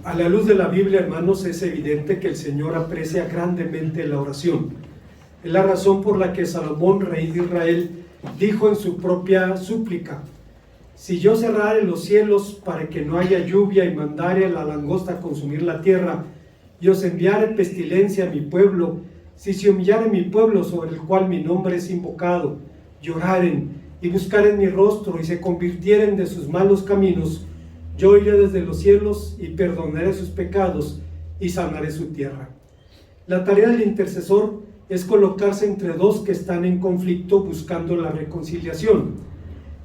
A la luz de la Biblia, hermanos, es evidente que el Señor aprecia grandemente la oración. Es la razón por la que Salomón, rey de Israel, dijo en su propia súplica: si yo cerrare los cielos para que no haya lluvia y mandare a la langosta a consumir la tierra, y os enviare pestilencia a mi pueblo, si se humillare mi pueblo sobre el cual mi nombre es invocado, lloraren y buscaren mi rostro y se convirtieren de sus malos caminos, yo iré desde los cielos y perdonaré sus pecados y sanaré su tierra. La tarea del intercesor es colocarse entre dos que están en conflicto buscando la reconciliación.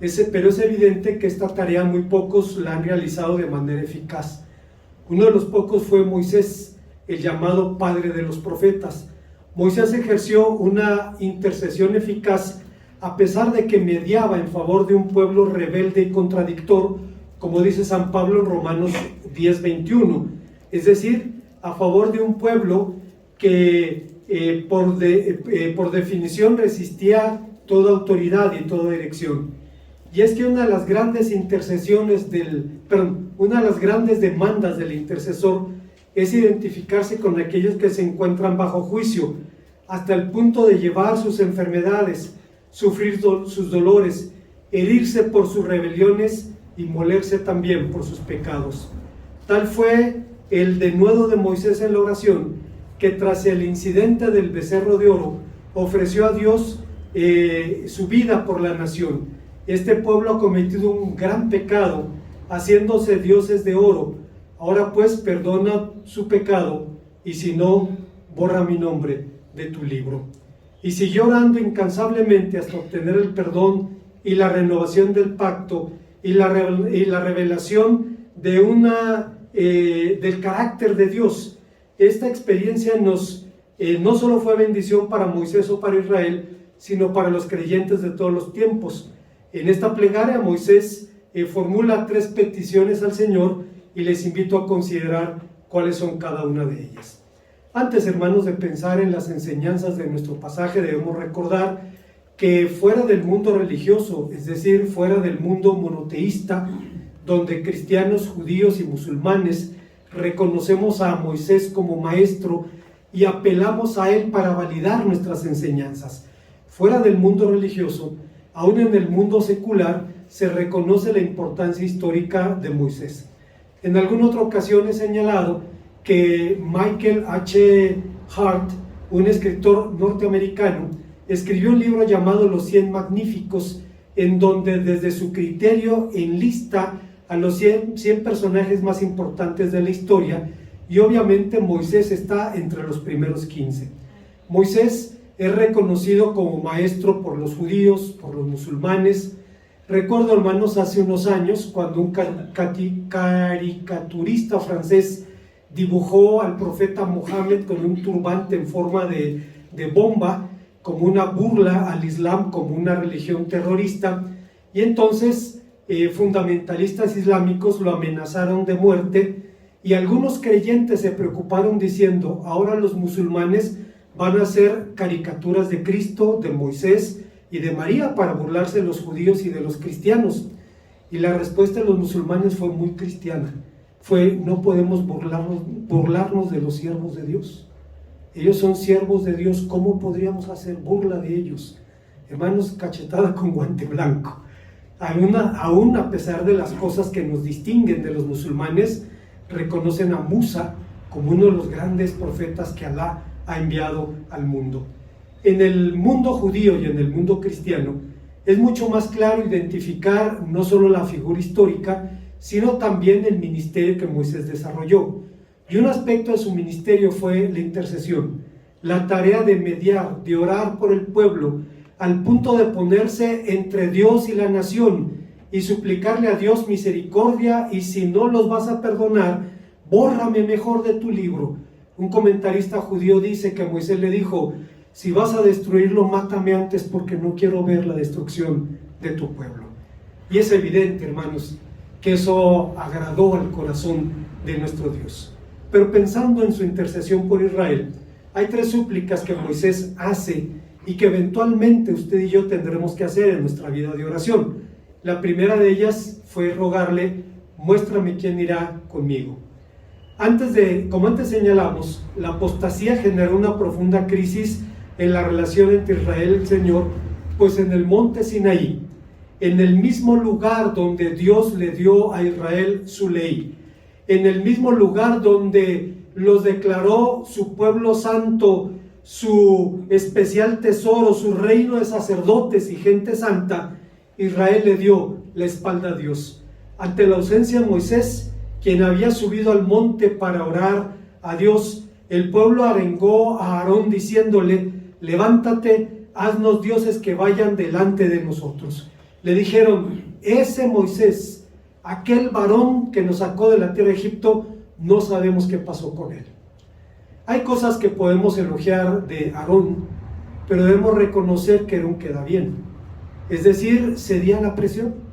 Pero es evidente que esta tarea muy pocos la han realizado de manera eficaz. Uno de los pocos fue Moisés, el llamado padre de los profetas. Moisés ejerció una intercesión eficaz a pesar de que mediaba en favor de un pueblo rebelde y contradictor, como dice San Pablo en Romanos 10:21, es decir, a favor de un pueblo que por definición resistía toda autoridad y toda dirección. Y es que una de las grandes demandas del intercesor es identificarse con aquellos que se encuentran bajo juicio, hasta el punto de llevar sus enfermedades, sufrir sus dolores, herirse por sus rebeliones y molerse también por sus pecados. Tal fue el denuedo de Moisés en la oración, que tras el incidente del becerro de oro, ofreció a Dios su vida por la nación. Este pueblo ha cometido un gran pecado, haciéndose dioses de oro. Ahora pues perdona su pecado, y si no, borra mi nombre de tu libro. Y siguió orando incansablemente hasta obtener el perdón y la renovación del pacto y la revelación del carácter de Dios. Esta experiencia no solo fue bendición para Moisés o para Israel, sino para los creyentes de todos los tiempos. En esta plegaria Moisés formula 3 peticiones al Señor y les invito a considerar cuáles son cada una de ellas. Antes, hermanos, de pensar en las enseñanzas de nuestro pasaje, debemos recordar que fuera del mundo religioso, es decir, fuera del mundo monoteísta, donde cristianos, judíos y musulmanes reconocemos a Moisés como maestro y apelamos a él para validar nuestras enseñanzas. Fuera del mundo religioso, aún en el mundo secular, se reconoce la importancia histórica de Moisés. En alguna otra ocasión he señalado que Michael H. Hart, un escritor norteamericano, escribió un libro llamado Los 100 Magníficos, en donde desde su criterio enlista a los 100 personajes más importantes de la historia, y obviamente Moisés está entre los primeros 15. Moisés es reconocido como maestro por los judíos, por los musulmanes. Recuerdo, hermanos, hace unos años, cuando un caricaturista francés dibujó al profeta Mohammed con un turbante en forma de bomba, como una burla al Islam, como una religión terrorista, y entonces fundamentalistas islámicos lo amenazaron de muerte, y algunos creyentes se preocuparon diciendo: ahora los musulmanes van a hacer caricaturas de Cristo, de Moisés y de María para burlarse de los judíos y de los cristianos. Y la respuesta de los musulmanes fue muy cristiana. No podemos burlarnos de los siervos de Dios. Ellos son siervos de Dios, ¿cómo podríamos hacer burla de ellos? Hermanos, cachetada con guante blanco. Aún a pesar de las cosas que nos distinguen de los musulmanes, reconocen a Musa como uno de los grandes profetas que Alá ha enviado al mundo. En el mundo judío y en el mundo cristiano es mucho más claro identificar no solo la figura histórica, sino también el ministerio que Moisés desarrolló. Y un aspecto de su ministerio fue la intercesión, la tarea de mediar, de orar por el pueblo, al punto de ponerse entre Dios y la nación y suplicarle a Dios misericordia, y si no los vas a perdonar, bórrame mejor de tu libro. Un comentarista judío dice que Moisés le dijo: si vas a destruirlo, mátame antes, porque no quiero ver la destrucción de tu pueblo. Y es evidente, hermanos, que eso agradó al corazón de nuestro Dios. Pero pensando en su intercesión por Israel, hay 3 súplicas que Moisés hace y que eventualmente usted y yo tendremos que hacer en nuestra vida de oración. La primera de ellas fue rogarle: muéstrame quién irá conmigo. Como antes señalamos, la apostasía generó una profunda crisis en la relación entre Israel y el Señor, pues en el monte Sinaí, en el mismo lugar donde Dios le dio a Israel su ley, en el mismo lugar donde los declaró su pueblo santo, su especial tesoro, su reino de sacerdotes y gente santa, Israel le dio la espalda a Dios. Ante la ausencia de Moisés, quien había subido al monte para orar a Dios, el pueblo arengó a Aarón diciéndole: levántate, haznos dioses que vayan delante de nosotros. Le dijeron: ese Moisés, aquel varón que nos sacó de la tierra de Egipto, no sabemos qué pasó con él. Hay cosas que podemos elogiar de Aarón, pero debemos reconocer que Aarón queda bien. Es decir, cedía a la presión.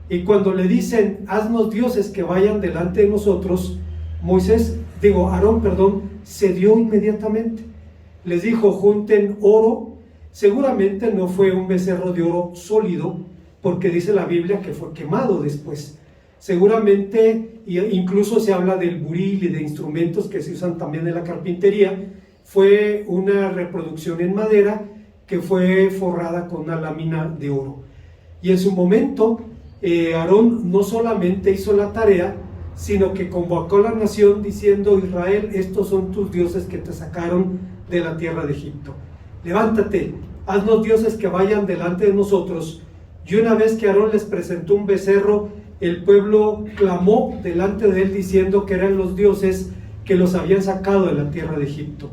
Y cuando le dicen: haznos dioses que vayan delante de nosotros, Aarón cedió inmediatamente. Les dijo: junten oro. Seguramente no fue un becerro de oro sólido, porque dice la Biblia que fue quemado después. Seguramente, incluso se habla del buril y de instrumentos que se usan también en la carpintería, fue una reproducción en madera que fue forrada con una lámina de oro. Y en su momento, Aarón no solamente hizo la tarea, sino que convocó a la nación diciendo: Israel, estos son tus dioses que te sacaron de la tierra de Egipto. Levántate, haznos dioses que vayan delante de nosotros. Y una vez que Aarón les presentó un becerro, el pueblo clamó delante de él diciendo que eran los dioses que los habían sacado de la tierra de Egipto.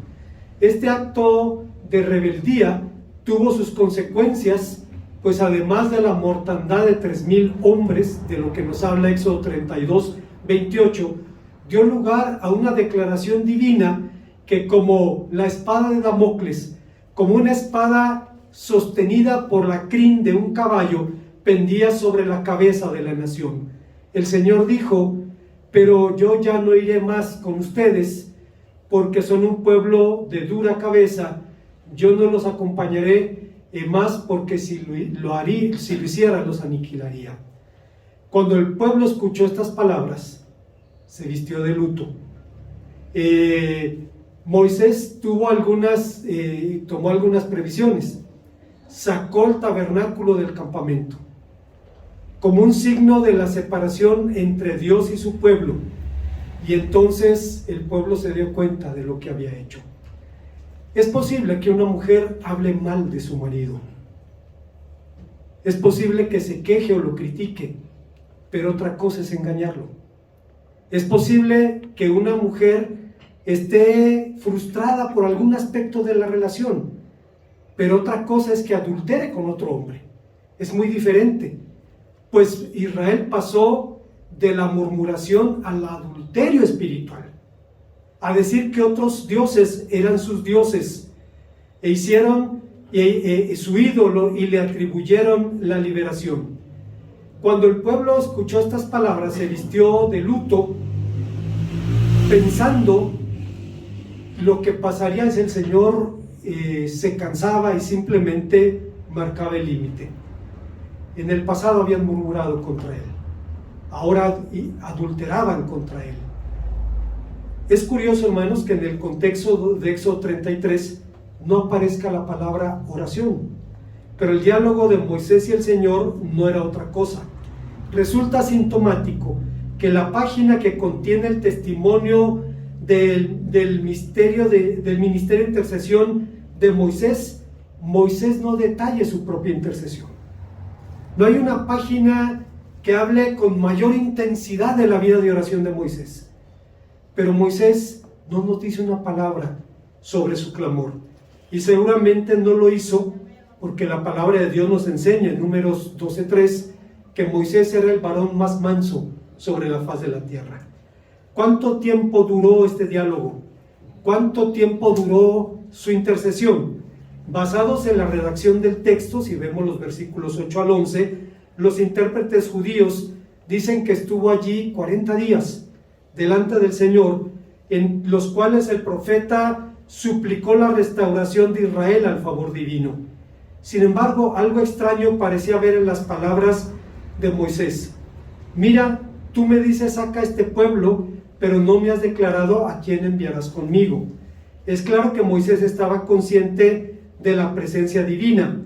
Este acto de rebeldía tuvo sus consecuencias, pues además de la mortandad de 3,000 hombres, de lo que nos habla Éxodo 32, 28, dio lugar a una declaración divina que, como la espada de Damocles, como una espada sostenida por la crin de un caballo, pendía sobre la cabeza de la nación. El Señor dijo: pero yo ya no iré más con ustedes, porque son un pueblo de dura cabeza. Yo no los acompañaré más, porque si lo hiciera, los aniquilaría. Cuando el pueblo escuchó estas palabras, se vistió de luto. Moisés tomó algunas previsiones. Sacó el tabernáculo del campamento como un signo de la separación entre Dios y su pueblo, y entonces el pueblo se dio cuenta de lo que había hecho. Es posible que una mujer hable mal de su marido, es posible que se queje o lo critique, pero otra cosa es engañarlo. Es posible que una mujer esté frustrada por algún aspecto de la relación, pero otra cosa es que adultere con otro hombre. Es muy diferente, pues Israel pasó de la murmuración al adulterio espiritual, a decir que otros dioses eran sus dioses, e hicieron su ídolo y le atribuyeron la liberación. Cuando el pueblo escuchó estas palabras, se vistió de luto, pensando lo que pasaría si el Señor se cansaba y simplemente marcaba el límite. En el pasado habían murmurado contra él, ahora adulteraban contra él. Es curioso, hermanos, que en el contexto de Éxodo 33 no aparezca la palabra oración, pero el diálogo de Moisés y el Señor no era otra cosa. Resulta sintomático que la página que contiene el testimonio del ministerio de intercesión de Moisés no detalle su propia intercesión. No hay una página que hable con mayor intensidad de la vida de oración de Moisés. Pero Moisés no nos dice una palabra sobre su clamor. Y seguramente no lo hizo porque la palabra de Dios nos enseña en Números 12:3 que Moisés era el varón más manso sobre la faz de la tierra. ¿Cuánto tiempo duró este diálogo? ¿Cuánto tiempo duró su intercesión? Basados en la redacción del texto, si vemos los versículos 8 al 11, los intérpretes judíos dicen que estuvo allí 40 días delante del Señor, en los cuales el profeta suplicó la restauración de Israel al favor divino. Sin embargo, algo extraño parecía haber en las palabras de Moisés. Mira, tú me dices saca a este pueblo, pero no me has declarado a quién enviarás conmigo. Es claro que Moisés estaba consciente de la presencia divina.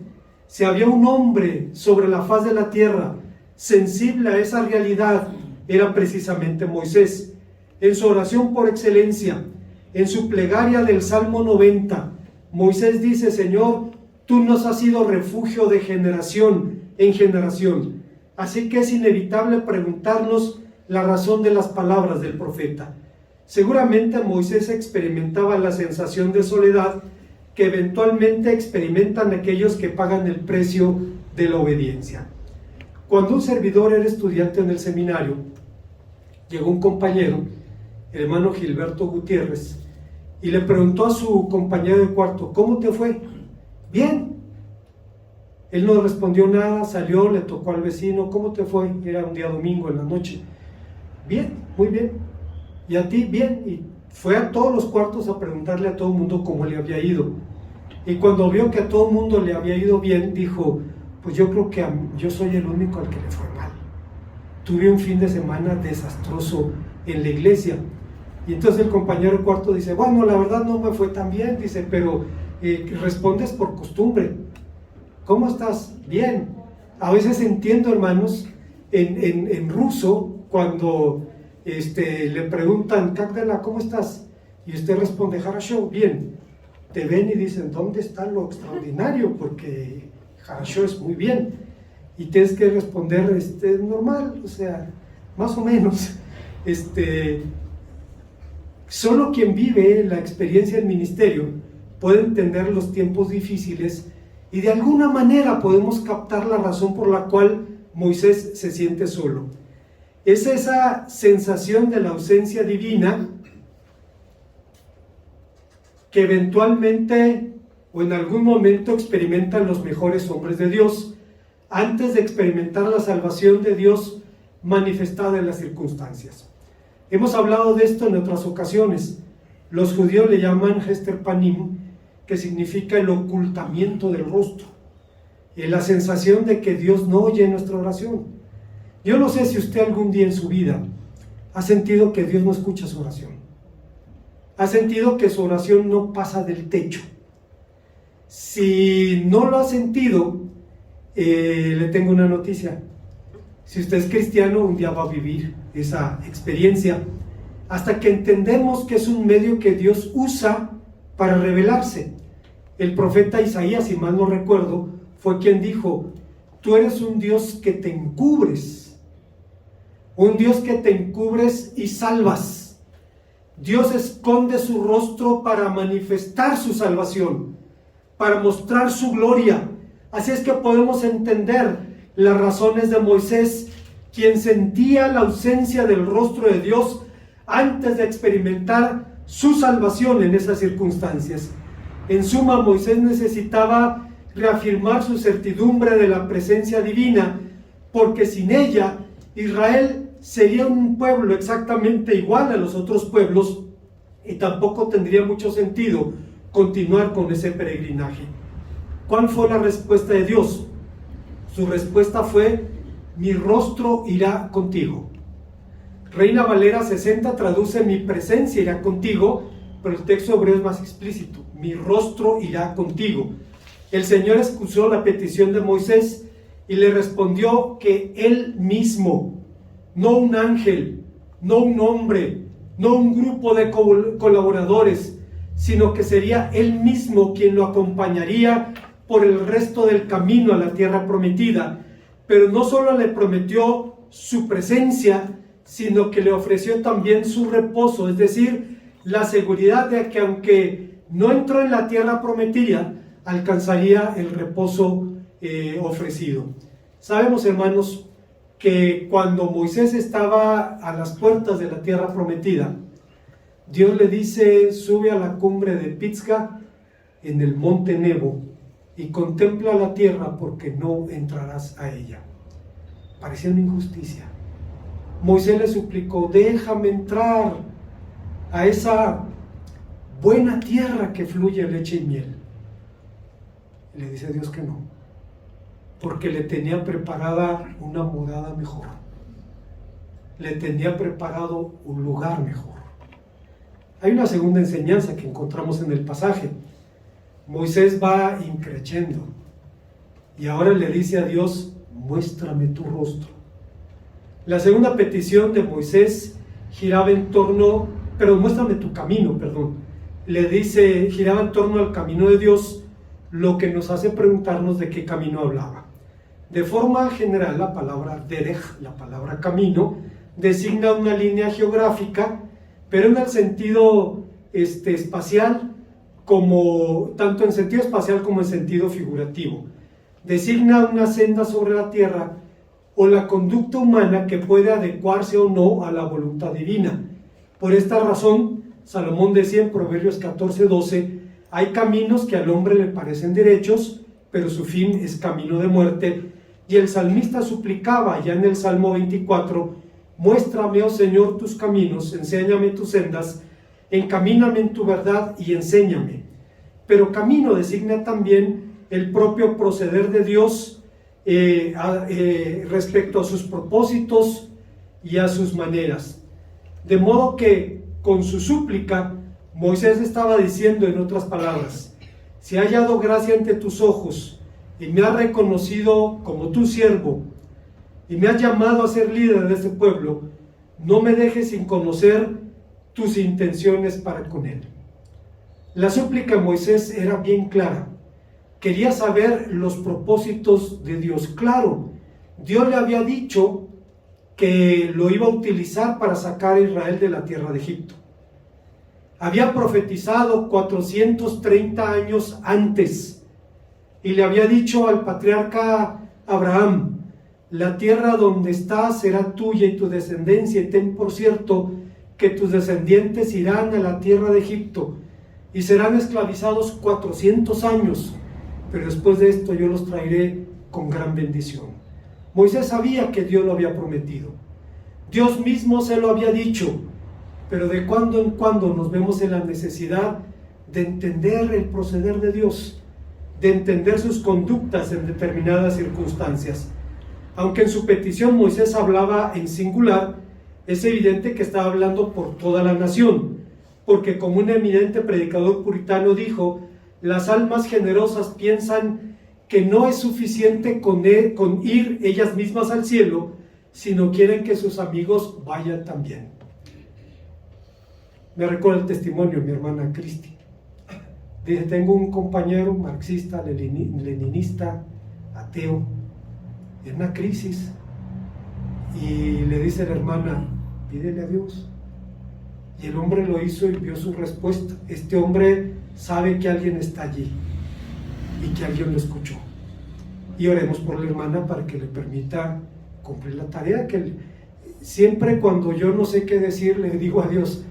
Si había un hombre sobre la faz de la tierra sensible a esa realidad, era precisamente Moisés. En su oración por excelencia, en su plegaria del Salmo 90, Moisés dice: Señor, tú nos has sido refugio de generación en generación. Así que es inevitable preguntarnos la razón de las palabras del profeta. Seguramente Moisés experimentaba la sensación de soledad que eventualmente experimentan aquellos que pagan el precio de la obediencia. Cuando un servidor era estudiante en el seminario, llegó un compañero, el hermano Gilberto Gutiérrez, y le preguntó a su compañero de cuarto: ¿cómo te fue? Bien. Él no respondió nada, salió, le tocó al vecino: ¿cómo te fue? Era un día domingo en la noche. Bien, muy bien. ¿Y a ti? Bien. Y fue a todos los cuartos a preguntarle a todo el mundo cómo le había ido. Y cuando vio que a todo el mundo le había ido bien, dijo: pues yo creo que yo soy el único al que le fue mal. Tuve un fin de semana desastroso en la iglesia. Y entonces el compañero de cuarto dice: bueno, la verdad no me fue tan bien, dice, pero respondes por costumbre. ¿Cómo estás? Bien. A veces entiendo, hermanos, en ruso, cuando le preguntan: Kakdela, ¿cómo estás? Y usted responde: Harasho, bien. Te ven y dicen: ¿dónde está lo extraordinario? Porque Harasho es muy bien. Y tienes que responder normal, o sea, más o menos. Solo quien vive la experiencia del ministerio puede entender los tiempos difíciles, y de alguna manera podemos captar la razón por la cual Moisés se siente solo. Es esa sensación de la ausencia divina que eventualmente o en algún momento experimentan los mejores hombres de Dios, antes de experimentar la salvación de Dios manifestada en las circunstancias. Hemos hablado de esto en otras ocasiones. Los judíos le llaman Hester Panim, que significa el ocultamiento del rostro, la sensación de que Dios no oye nuestra oración. Yo no sé si usted algún día en su vida ha sentido que Dios no escucha su oración, ha sentido que su oración no pasa del techo. Si no lo ha sentido, le tengo una noticia: si usted es cristiano, un día va a vivir esa experiencia, hasta que entendemos que es un medio que Dios usa para revelarse. El profeta Isaías, si mal no recuerdo, fue quien dijo: tú eres un Dios que te encubres, un Dios que te encubres y salvas. Dios esconde su rostro para manifestar su salvación, para mostrar su gloria. Así es que podemos entender las razones de Moisés, quien sentía la ausencia del rostro de Dios antes de experimentar su salvación en esas circunstancias. En suma, Moisés necesitaba reafirmar su certidumbre de la presencia divina, porque sin ella Israel sería un pueblo exactamente igual a los otros pueblos, y tampoco tendría mucho sentido continuar con ese peregrinaje. ¿Cuál fue la respuesta de Dios? Su respuesta fue: mi rostro irá contigo. Reina Valera 60 traduce: mi presencia irá contigo, pero el texto hebreo es más explícito: mi rostro irá contigo. El Señor escuchó la petición de Moisés y le respondió que Él mismo, no un ángel, no un hombre, no un grupo de colaboradores, sino que sería Él mismo quien lo acompañaría por el resto del camino a la tierra prometida. Pero no solo le prometió su presencia, sino que le ofreció también su reposo, es decir, la seguridad de que aunque no entró en la tierra prometida, alcanzaría el reposo ofrecido. Sabemos, hermanos, que cuando Moisés estaba a las puertas de la tierra prometida, Dios le dice: sube a la cumbre de Pisga en el monte Nebo y contempla la tierra, porque no entrarás a ella. Parecía una injusticia. Moisés le suplicó: déjame entrar a esa buena tierra que fluye leche y miel. Y le dice Dios que no, porque le tenía preparada una morada mejor. le tenía preparado un lugar mejor. Hay una segunda enseñanza que encontramos en el pasaje. Moisés va increciendo y ahora le dice a Dios: muéstrame tu rostro. La segunda petición de Moisés giraba en torno, muéstrame tu camino, le dice, giraba en torno al camino de Dios, lo que nos hace preguntarnos de qué camino hablaba. De forma general, la palabra derech, la palabra camino, designa una línea geográfica, pero en el sentido espacial, tanto en sentido espacial como en sentido figurativo. Designa una senda sobre la tierra o la conducta humana que puede adecuarse o no a la voluntad divina. Por esta razón, Salomón decía en Proverbios 14:12, hay caminos que al hombre le parecen derechos, pero su fin es camino de muerte. Y el salmista suplicaba ya en el Salmo 24, muéstrame, oh Señor, tus caminos, enséñame tus sendas, encamíname en tu verdad y enséñame. Pero camino designa también el propio proceder de Dios respecto a sus propósitos y a sus maneras. De modo que con su súplica, Moisés estaba diciendo, en otras palabras, si he hallado gracia ante tus ojos y me has reconocido como tu siervo y me has llamado a ser líder de este pueblo, no me dejes sin conocer tus intenciones para con él. La súplica de Moisés era bien clara. Quería saber los propósitos de Dios. Claro, Dios le había dicho que lo iba a utilizar para sacar a Israel de la tierra de Egipto. Había profetizado 430 años antes y le había dicho al patriarca Abraham: la tierra donde estás será tuya y tu descendencia, y ten por cierto que tus descendientes irán a la tierra de Egipto y serán esclavizados 400 años, pero después de esto yo los traeré con gran bendición. Moisés sabía que Dios lo había prometido. Dios mismo se lo había dicho, pero de cuando en cuando nos vemos en la necesidad de entender el proceder de Dios, de entender sus conductas en determinadas circunstancias. Aunque en su petición Moisés hablaba en singular, es evidente que estaba hablando por toda la nación, porque como un eminente predicador puritano dijo, las almas generosas piensan que no es suficiente con ir ellas mismas al cielo, sino quieren que sus amigos vayan también. Me recuerda el testimonio de mi hermana Cristi. Dice, tengo un compañero marxista, leninista, ateo, en una crisis, y le dice la hermana, pídele a Dios. Y el hombre lo hizo y vio su respuesta. Este hombre sabe que alguien está allí y que alguien lo escuchó. Y oremos por la hermana para que le permita cumplir la tarea. Que siempre cuando yo no sé qué decir, le digo a Dios,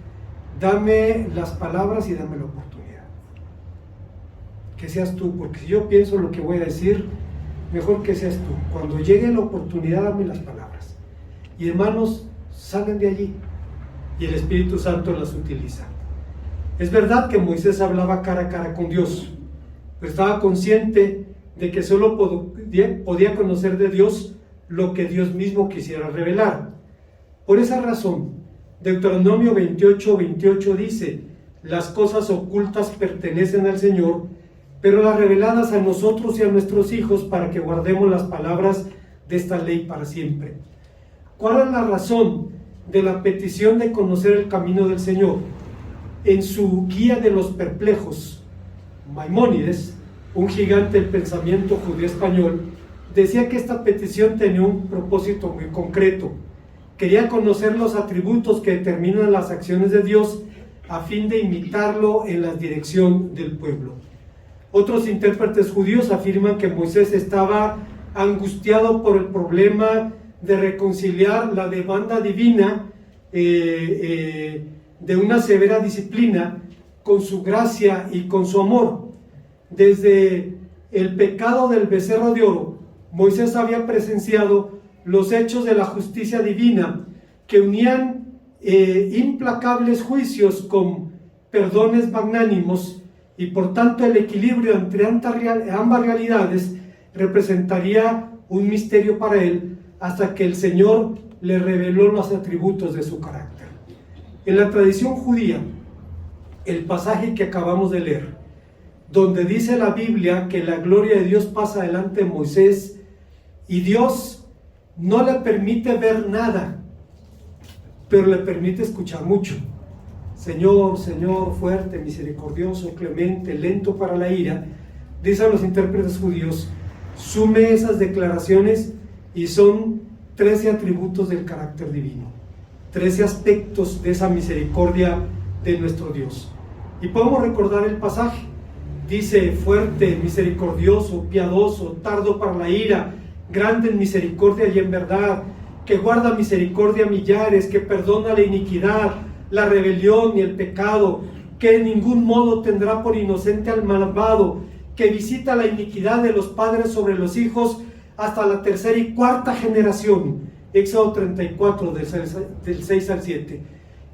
dame las palabras y dame la oportunidad. Que seas tú, porque si yo pienso lo que voy a decir, mejor que seas tú. Cuando llegue la oportunidad, dame las palabras. Y hermanos, salen de allí y el Espíritu Santo las utiliza. Es verdad que Moisés hablaba cara a cara con Dios, pero estaba consciente de que solo podía conocer de Dios lo que Dios mismo quisiera revelar. Por esa razón, Deuteronomio 28:28 dice, las cosas ocultas pertenecen al Señor, pero las reveladas a nosotros y a nuestros hijos para que guardemos las palabras de esta ley para siempre. ¿Cuál es la razón de la petición de conocer el camino del Señor? En su Guía de los Perplejos, Maimónides, un gigante del pensamiento judío español, decía que esta petición tenía un propósito muy concreto. Quería conocer los atributos que determinan las acciones de Dios a fin de imitarlo en la dirección del pueblo. Otros intérpretes judíos afirman que Moisés estaba angustiado por el problema de reconciliar la demanda divina de una severa disciplina con su gracia y con su amor. Desde el pecado del becerro de oro, Moisés había presenciado los hechos de la justicia divina que unían implacables juicios con perdones magnánimos, y por tanto el equilibrio entre ambas realidades representaría un misterio para él hasta que el Señor le reveló los atributos de su carácter. En la tradición judía, el pasaje que acabamos de leer, donde dice la Biblia que la gloria de Dios pasa delante de Moisés y Dios no le permite ver nada, pero le permite escuchar mucho. Señor, Señor, fuerte, misericordioso, clemente, lento para la ira, dicen los intérpretes judíos. Sume esas declaraciones y son 13 atributos del carácter divino, 13 aspectos de esa misericordia de nuestro Dios. Y podemos recordar el pasaje. Dice: fuerte, misericordioso, piadoso, tardo para la ira, grande en misericordia y en verdad, que guarda misericordia a millares, que perdona la iniquidad, la rebelión y el pecado, que en ningún modo tendrá por inocente al malvado, que visita la iniquidad de los padres sobre los hijos hasta la tercera y cuarta generación. Éxodo 34, del 6 al 7.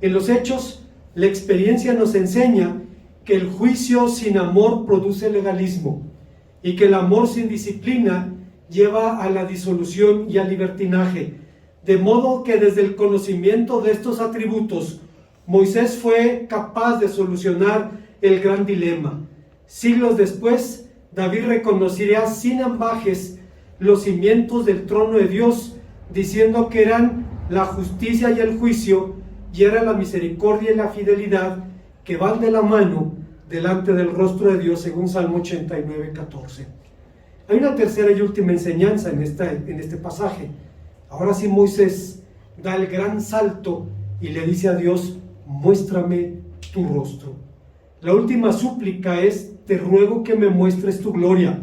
En los Hechos, la experiencia nos enseña que el juicio sin amor produce legalismo y que el amor sin disciplina lleva a la disolución y al libertinaje. De modo que desde el conocimiento de estos atributos, Moisés fue capaz de solucionar el gran dilema. Siglos después, David reconocería sin ambajes los cimientos del trono de Dios, diciendo que eran la justicia y el juicio, y era la misericordia y la fidelidad que van de la mano delante del rostro de Dios, según Salmo 89, 14. Hay una tercera y última enseñanza en este pasaje. Ahora sí, Moisés da el gran salto y le dice a Dios: muéstrame tu rostro. La última súplica es: te ruego que me muestres tu gloria.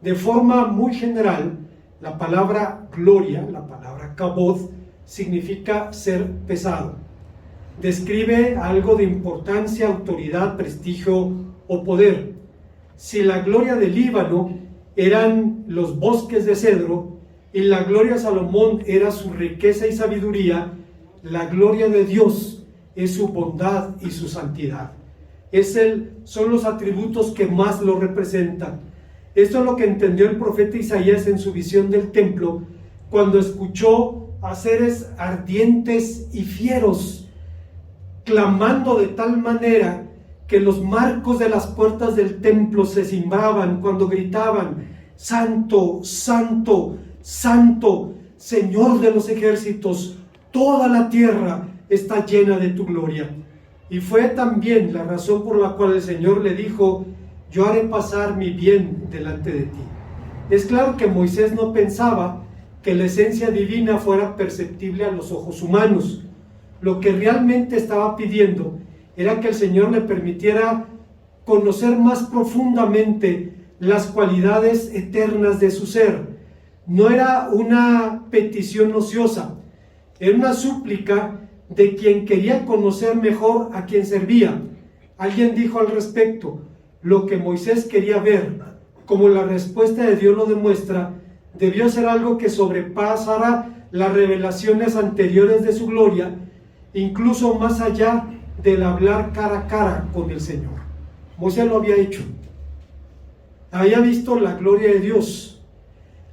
De forma muy general, la palabra gloria, la palabra kabod, significa ser pesado. Describe algo de importancia, autoridad, prestigio o poder. Si la gloria del Líbano eran los bosques de cedro y la gloria de Salomón era su riqueza y sabiduría, la gloria de Dios es su bondad y su santidad. Son los atributos que más lo representan. Esto es lo que entendió el profeta Isaías en su visión del templo, cuando escuchó a seres ardientes y fieros clamando de tal manera que los marcos de las puertas del templo se cimbraban cuando gritaban: Santo, Santo, Santo, Señor de los ejércitos, toda la tierra está llena de tu gloria. Y fue también la razón por la cual el Señor le dijo: yo haré pasar mi bien delante de ti. Es claro que Moisés no pensaba que la esencia divina fuera perceptible a los ojos humanos. Lo que realmente estaba pidiendo era que el Señor le permitiera conocer más profundamente las cualidades eternas de su ser. No era una petición ociosa, era una súplica de quien quería conocer mejor a quien servía. Alguien dijo al respecto: lo que Moisés quería ver, como la respuesta de Dios lo demuestra, debió ser algo que sobrepasara las revelaciones anteriores de su gloria, incluso más allá del hablar cara a cara con el Señor. Moisés lo había hecho. Había visto la gloria de Dios.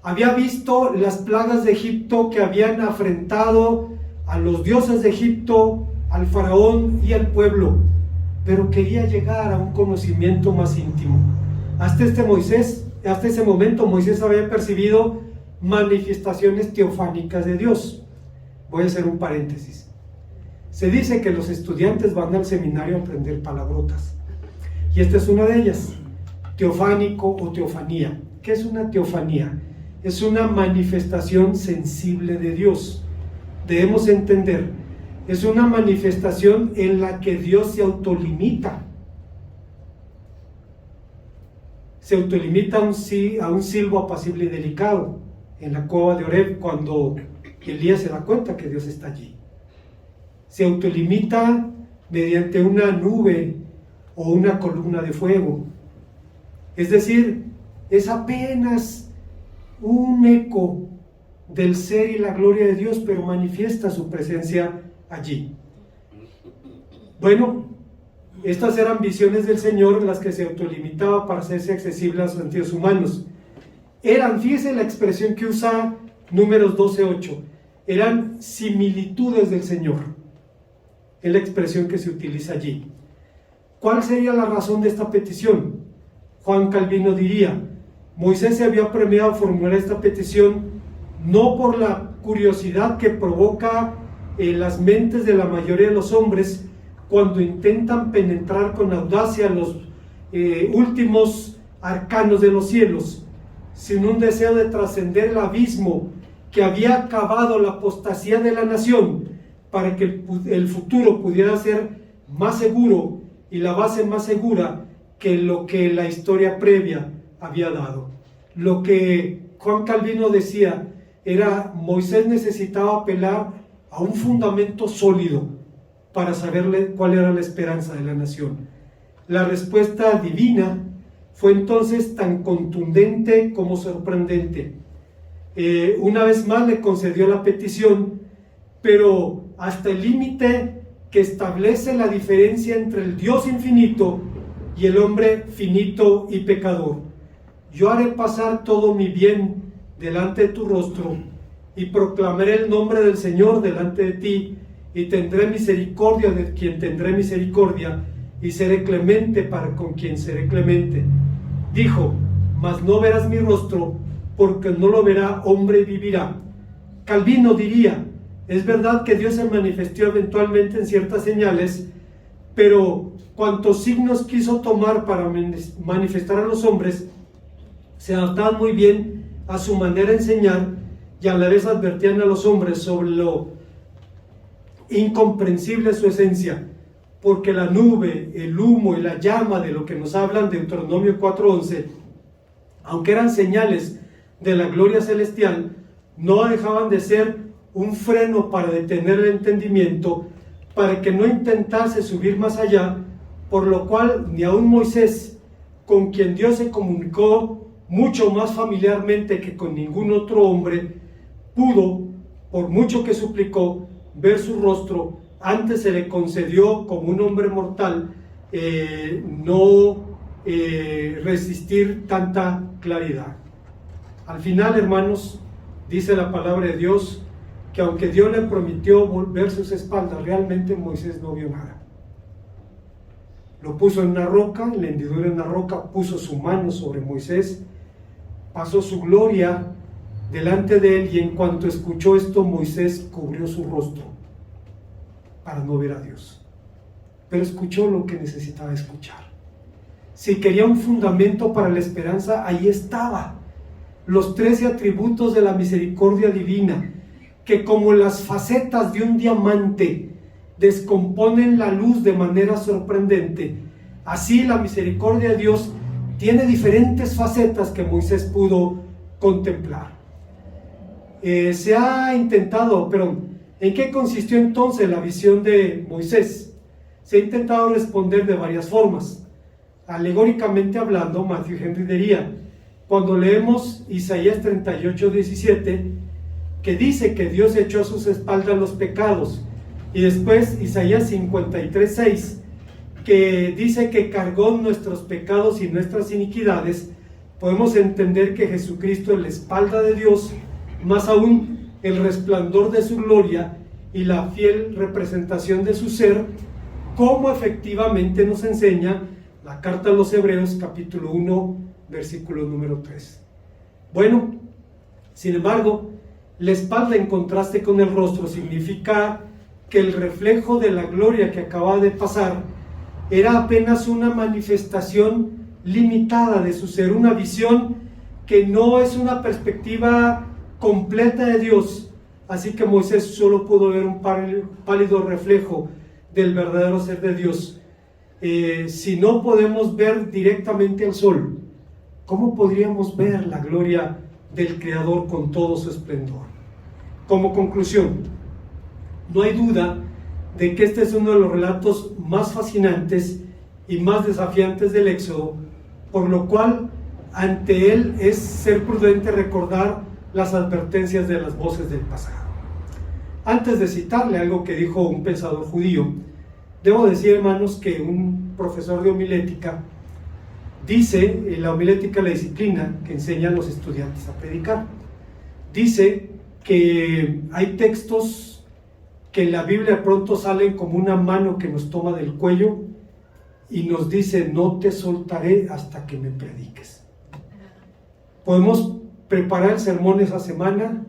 Había visto las plagas de Egipto que habían afrentado a los dioses de Egipto, al faraón y al pueblo, pero quería llegar a un conocimiento más íntimo. Hasta ese momento Moisés había percibido manifestaciones teofánicas de Dios. Voy a hacer un paréntesis. Se dice que los estudiantes van al seminario a aprender palabrotas, y esta es una de ellas: teofánico o teofanía. ¿Qué es una teofanía? Es una manifestación sensible de Dios. Debemos entender, es una manifestación en la que Dios se autolimita. Se autolimita a un silbo apacible y delicado en la cueva de Oreb, cuando Elías se da cuenta que Dios está allí. Se autolimita mediante una nube o una columna de fuego. Es decir, es apenas un eco del ser y la gloria de Dios, pero manifiesta su presencia allí. Bueno, estas eran visiones del Señor en las que se autolimitaba para hacerse accesible a los sentidos humanos. Fíjese la expresión que usa Números 12:8, eran similitudes del Señor, es la expresión que se utiliza allí. ¿Cuál sería la razón de esta petición? Juan Calvino diría: Moisés se había premiado a formular esta petición no por la curiosidad que provoca en las mentes de la mayoría de los hombres cuando intentan penetrar con audacia los últimos arcanos de los cielos, sino un deseo de trascender el abismo que había acabado la apostasía de la nación, para que el futuro pudiera ser más seguro y la base más segura que lo que la historia previa había dado. Lo que Juan Calvino decía era: Moisés necesitaba apelar a un fundamento sólido para saberle cuál era la esperanza de la nación. La respuesta divina fue entonces tan contundente como sorprendente. Una vez más le concedió la petición, pero hasta el límite que establece la diferencia entre el Dios infinito y el hombre finito y pecador. Yo haré pasar todo mi bien delante de tu rostro y proclamaré el nombre del Señor delante de ti, y tendré misericordia de quien tendré misericordia, y seré clemente para con quien seré clemente. Dijo: mas no verás mi rostro, porque no lo verá hombre y vivirá. Calvino diría: es verdad que Dios se manifestó eventualmente en ciertas señales, pero cuantos signos quiso tomar para manifestar a los hombres se adaptaban muy bien a su manera de enseñar, y a la vez advertían a los hombres sobre lo incomprensible de su esencia, porque la nube, el humo y la llama de lo que nos hablan de Deuteronomio 4:11, aunque eran señales de la gloria celestial, no dejaban de ser un freno para detener el entendimiento, para que no intentase subir más allá, por lo cual ni aun Moisés, con quien Dios se comunicó mucho más familiarmente que con ningún otro hombre, pudo, por mucho que suplicó, ver su rostro. Antes se le concedió, como un hombre mortal, no resistir tanta claridad. Al final, hermanos, dice la palabra de Dios que aunque Dios le prometió ver sus espaldas, realmente Moisés no vio nada. Lo puso en una roca, en la hendidura de una roca, puso su mano sobre Moisés, pasó su gloria delante de él, y en cuanto escuchó esto, Moisés cubrió su rostro para no ver a Dios. Pero escuchó lo que necesitaba escuchar. Si quería un fundamento para la esperanza, ahí estaba. Los 13 atributos de la misericordia divina, que como las facetas de un diamante descomponen la luz de manera sorprendente, así la misericordia de Dios tiene diferentes facetas que Moisés pudo contemplar. Se ha intentado, pero ¿en qué consistió entonces la visión de Moisés? Se ha intentado responder de varias formas. Alegóricamente hablando, Matthew Henry diría, cuando leemos Isaías 38:17, que dice que Dios echó a sus espaldas los pecados, y después Isaías 53:6, que dice que cargó nuestros pecados y nuestras iniquidades, podemos entender que Jesucristo es la espalda de Dios, más aún el resplandor de su gloria y la fiel representación de su ser, como efectivamente nos enseña la carta a los Hebreos capítulo 1, versículo número 3. Bueno, sin embargo, la espalda en contraste con el rostro significa que el reflejo de la gloria que acaba de pasar era apenas una manifestación limitada de su ser, una visión que no es una perspectiva completa de Dios. Así que Moisés solo pudo ver un pálido reflejo del verdadero ser de Dios. Si no podemos ver directamente al sol, ¿cómo podríamos ver la gloria del Creador con todo su esplendor? Como conclusión, no hay duda de que este es uno de los relatos más fascinantes y más desafiantes del Éxodo, por lo cual ante él es ser prudente recordar las advertencias de las voces del pasado. Antes de citarle algo que dijo un pensador judío, debo decir, hermanos, que un profesor de homilética dice, en la homilética, la disciplina que enseñan los estudiantes a predicar, dice que hay textos que en la Biblia de pronto salen como una mano que nos toma del cuello y nos dice: no te soltaré hasta que me prediques. Podemos preparar el sermón esa semana,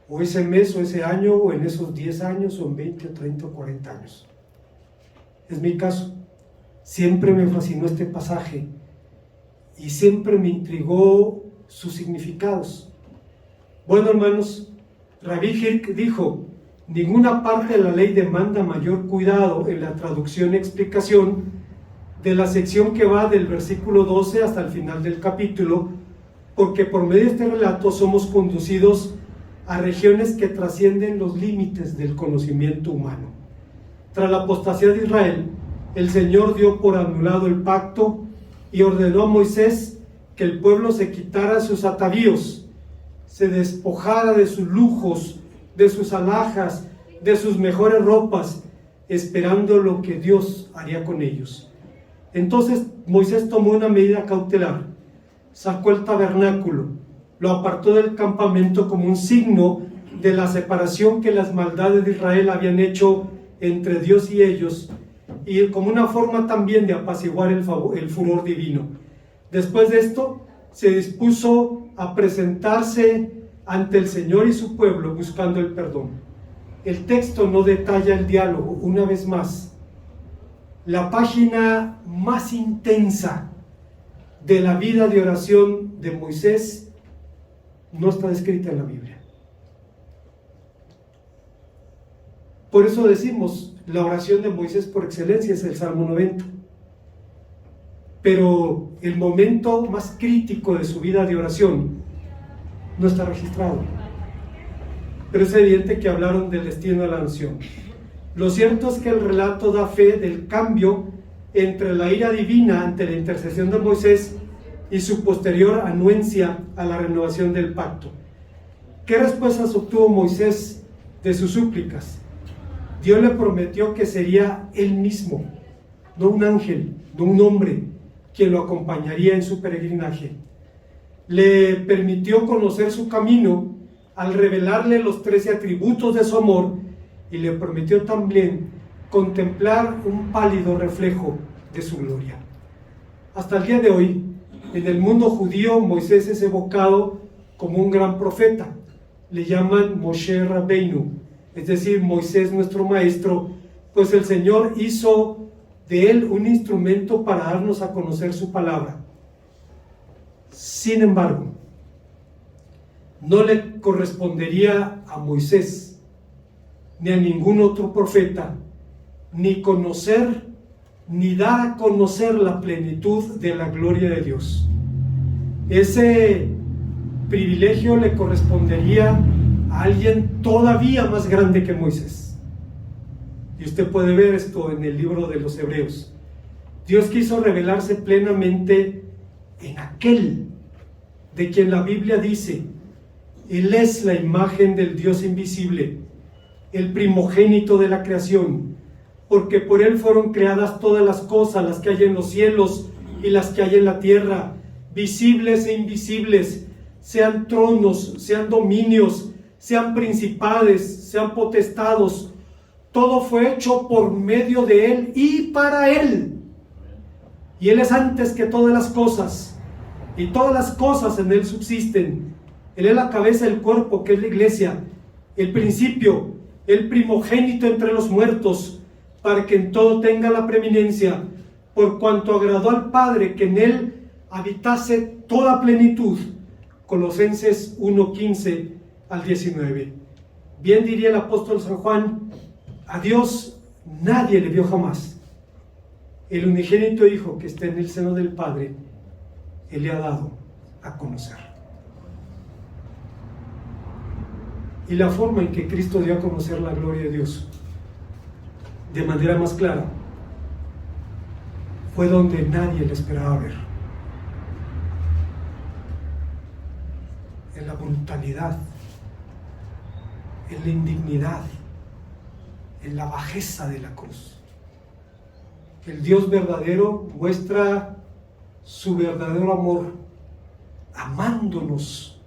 o ese mes, o ese año, o en esos 10 años, o en 20, o 30, o 40 años. Es mi caso. Siempre me fascinó este pasaje y siempre me intrigó sus significados. Bueno, hermanos, Rabbi Hirk dijo: ninguna parte de la ley demanda mayor cuidado en la traducción y explicación de la sección que va del versículo 12 hasta el final del capítulo, porque por medio de este relato somos conducidos a regiones que trascienden los límites del conocimiento humano. Tras la apostasía de Israel, el Señor dio por anulado el pacto y ordenó a Moisés que el pueblo se quitara sus atavíos, se despojara de sus lujos, de sus alhajas, de sus mejores ropas, esperando lo que Dios haría con ellos. Entonces Moisés tomó una medida cautelar, sacó el tabernáculo, lo apartó del campamento como un signo de la separación que las maldades de Israel habían hecho entre Dios y ellos, y como una forma también de apaciguar el furor divino. Después de esto, se dispuso a presentarse ante el Señor y su pueblo buscando el perdón. El texto no detalla el diálogo. Una vez más, la página más intensa de la vida de oración de Moisés no está descrita en la Biblia. Por eso decimos, la oración de Moisés por excelencia es el Salmo 90. Pero el momento más crítico de su vida de oración no está registrado. Pero es evidente que hablaron del destino de la nación. Lo cierto es que el relato da fe del cambio entre la ira divina ante la intercesión de Moisés y su posterior anuencia a la renovación del pacto. ¿Qué respuestas obtuvo Moisés de sus súplicas? Dios le prometió que sería él mismo, no un ángel, no un hombre, quien lo acompañaría en su peregrinaje. Le permitió conocer su camino al revelarle los 13 atributos de su amor, y le prometió también contemplar un pálido reflejo de su gloria. Hasta el día de hoy, en el mundo judío, Moisés es evocado como un gran profeta. Le llaman Moshe Rabbeinu, es decir, Moisés nuestro maestro, pues el Señor hizo de él un instrumento para darnos a conocer su palabra. Sin embargo, no le correspondería a Moisés ni a ningún otro profeta ni conocer ni dar a conocer la plenitud de la gloria de Dios. Ese privilegio le correspondería a alguien todavía más grande que Moisés. Y usted puede ver esto en el libro de los Hebreos. Dios quiso revelarse plenamente en aquel de quien la Biblia dice: Él es la imagen del Dios invisible, el primogénito de la creación, porque por Él fueron creadas todas las cosas, las que hay en los cielos y las que hay en la tierra, visibles e invisibles, sean tronos, sean dominios, sean principades, sean potestados. Todo fue hecho por medio de Él y para Él. Y Él es antes que todas las cosas, y todas las cosas en Él subsisten. Él es la cabeza del cuerpo, que es la iglesia, el principio, el primogénito entre los muertos, para que en todo tenga la preeminencia, por cuanto agradó al Padre que en Él habitase toda plenitud. Colosenses 1:15 al 19. Bien diría el apóstol San Juan: a Dios nadie le vio jamás. El unigénito Hijo que está en el seno del Padre, Él le ha dado a conocer. Y la forma en que Cristo dio a conocer la gloria de Dios de manera más clara fue donde nadie le esperaba ver: en la brutalidad, en la indignidad, en la bajeza de la cruz. El Dios verdadero muestra su verdadero amor amándonos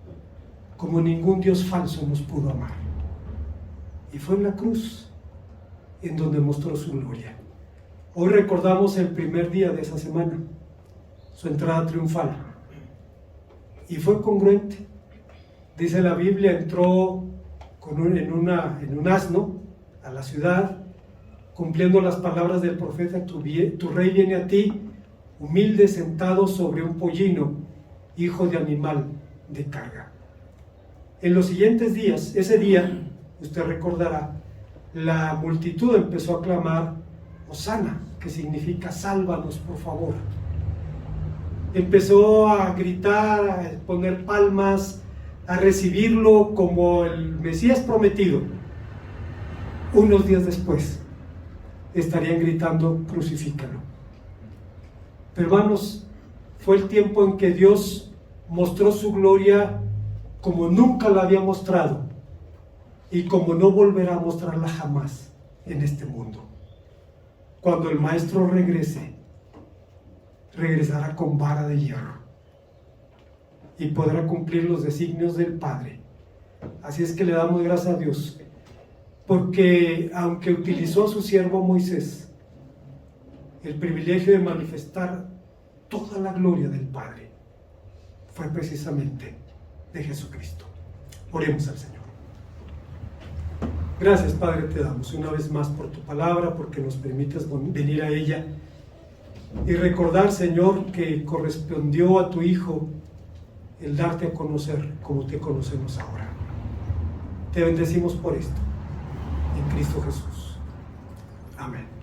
como ningún Dios falso nos pudo amar. Y fue en la cruz en donde mostró su gloria. Hoy recordamos el primer día de esa semana, su entrada triunfal. Y fue congruente. Dice la Biblia, entró en un asno a la ciudad, cumpliendo las palabras del profeta: tu rey viene a ti, humilde, sentado sobre un pollino, hijo de animal de carga. En los siguientes días, ese día, usted recordará, la multitud empezó a clamar Hosana, que significa sálvanos, por favor. Empezó a gritar, a poner palmas, a recibirlo como el Mesías prometido. Unos días después estarían gritando: crucifícalo. Pero hermanos, fue el tiempo en que Dios mostró su gloria como nunca la había mostrado y como no volverá a mostrarla jamás en este mundo. Cuando el Maestro regrese, regresará con vara de hierro y podrá cumplir los designios del Padre. Así es que le damos gracias a Dios, porque aunque utilizó a su siervo Moisés, el privilegio de manifestar toda la gloria del Padre fue precisamente de Jesucristo. Oremos al Señor. Gracias, Padre, te damos una vez más por tu palabra, porque nos permites venir a ella y recordar, Señor, que correspondió a tu Hijo el darte a conocer como te conocemos ahora. Te bendecimos por esto, en Cristo Jesús. Amén.